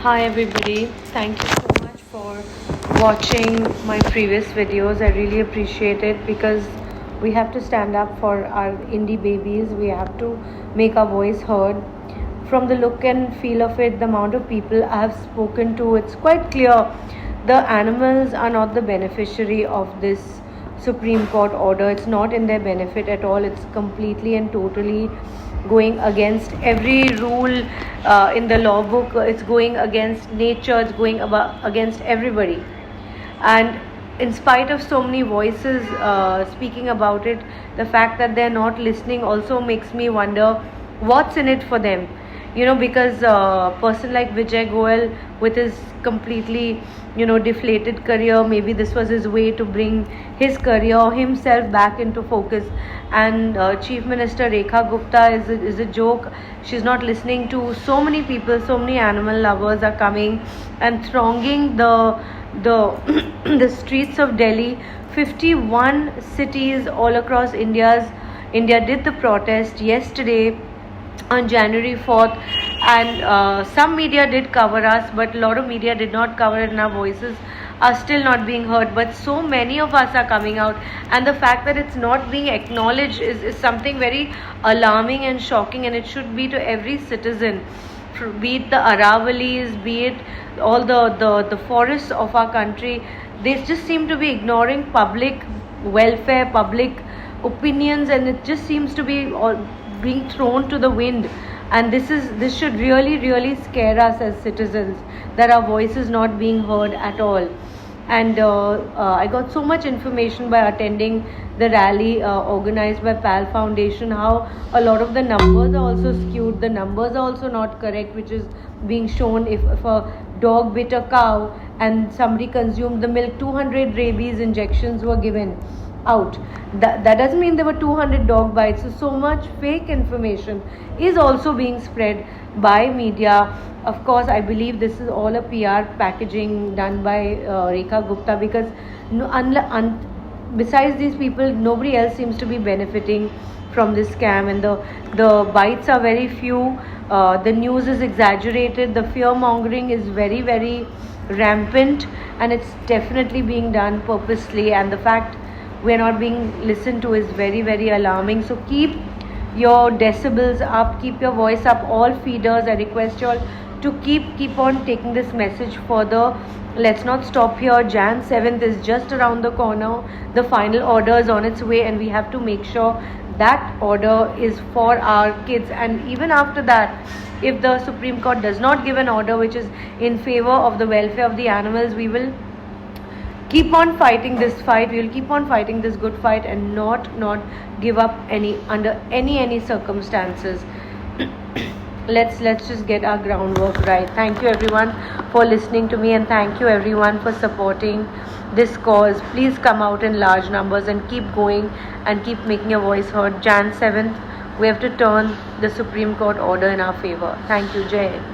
Hi everybody, thank you so much for watching my previous videos. I really appreciate it because we have to stand up for our indie babies. We have to make our voice heard. From the look and feel of it, the amount of people I have spoken to, it's quite clear the animals are not the beneficiary of this Supreme Court order. It's not in their benefit at all. It's completely and totally going against every rule in the law book. It's going against nature. It's going against everybody. And in spite of so many voices speaking about it, the fact that they're not listening also makes me wonder what's in it for them. Because a person like Vijay Goel, with his completely deflated career, maybe this was his way to bring his career himself back into focus. And Chief Minister Rekha Gupta is a joke. She's not listening to so many people. So many animal lovers are coming and thronging the the streets of Delhi. 51 cities all across India did the protest yesterday on January 4th, and some media did cover us, but a lot of media did not cover it, and our voices are still not being heard. But so many of us are coming out, and the fact that it's not being acknowledged is something very alarming and shocking, and it should be to every citizen, be it the Aravalis, be it all the forests of our country. They just seem to be ignoring public welfare, public opinions, and it just seems to be all being thrown to the wind. And this should really scare us as citizens, that our voice is not being heard at all. And I got so much information by attending the rally organized by PAL Foundation, how a lot of the numbers are also skewed. The numbers are also not correct, which is being shown. If a dog bit a cow and somebody consumed the milk, 200 rabies injections were given out. That doesn't mean there were 200 dog bites. So much fake information is also being spread by media. Of course, I believe this is all a PR packaging done by Rekha Gupta, because besides these people, nobody else seems to be benefiting from this scam, and the bites are very few. The news is exaggerated. The fear mongering is very rampant, and it's definitely being done purposely. And the fact we're not being listened to is very alarming. So keep your decibels up, keep your voice up. All feeders, I request you all to keep on taking this message further. Let's not stop here. Jan 7th is just around the corner. The final order is on its way, and we have to make sure that order is for our kids. And even after that, if the Supreme Court does not give an order which is in favor of the welfare of the animals, we will keep on fighting this fight. We will keep on fighting this good fight, and not give up under any circumstances. Let's just get our groundwork right. Thank you everyone for listening to me, and thank you everyone for supporting this cause. Please come out in large numbers and keep going and keep making your voice heard. Jan 7th, we have to turn the Supreme Court order in our favor. Thank you. Jai Hind.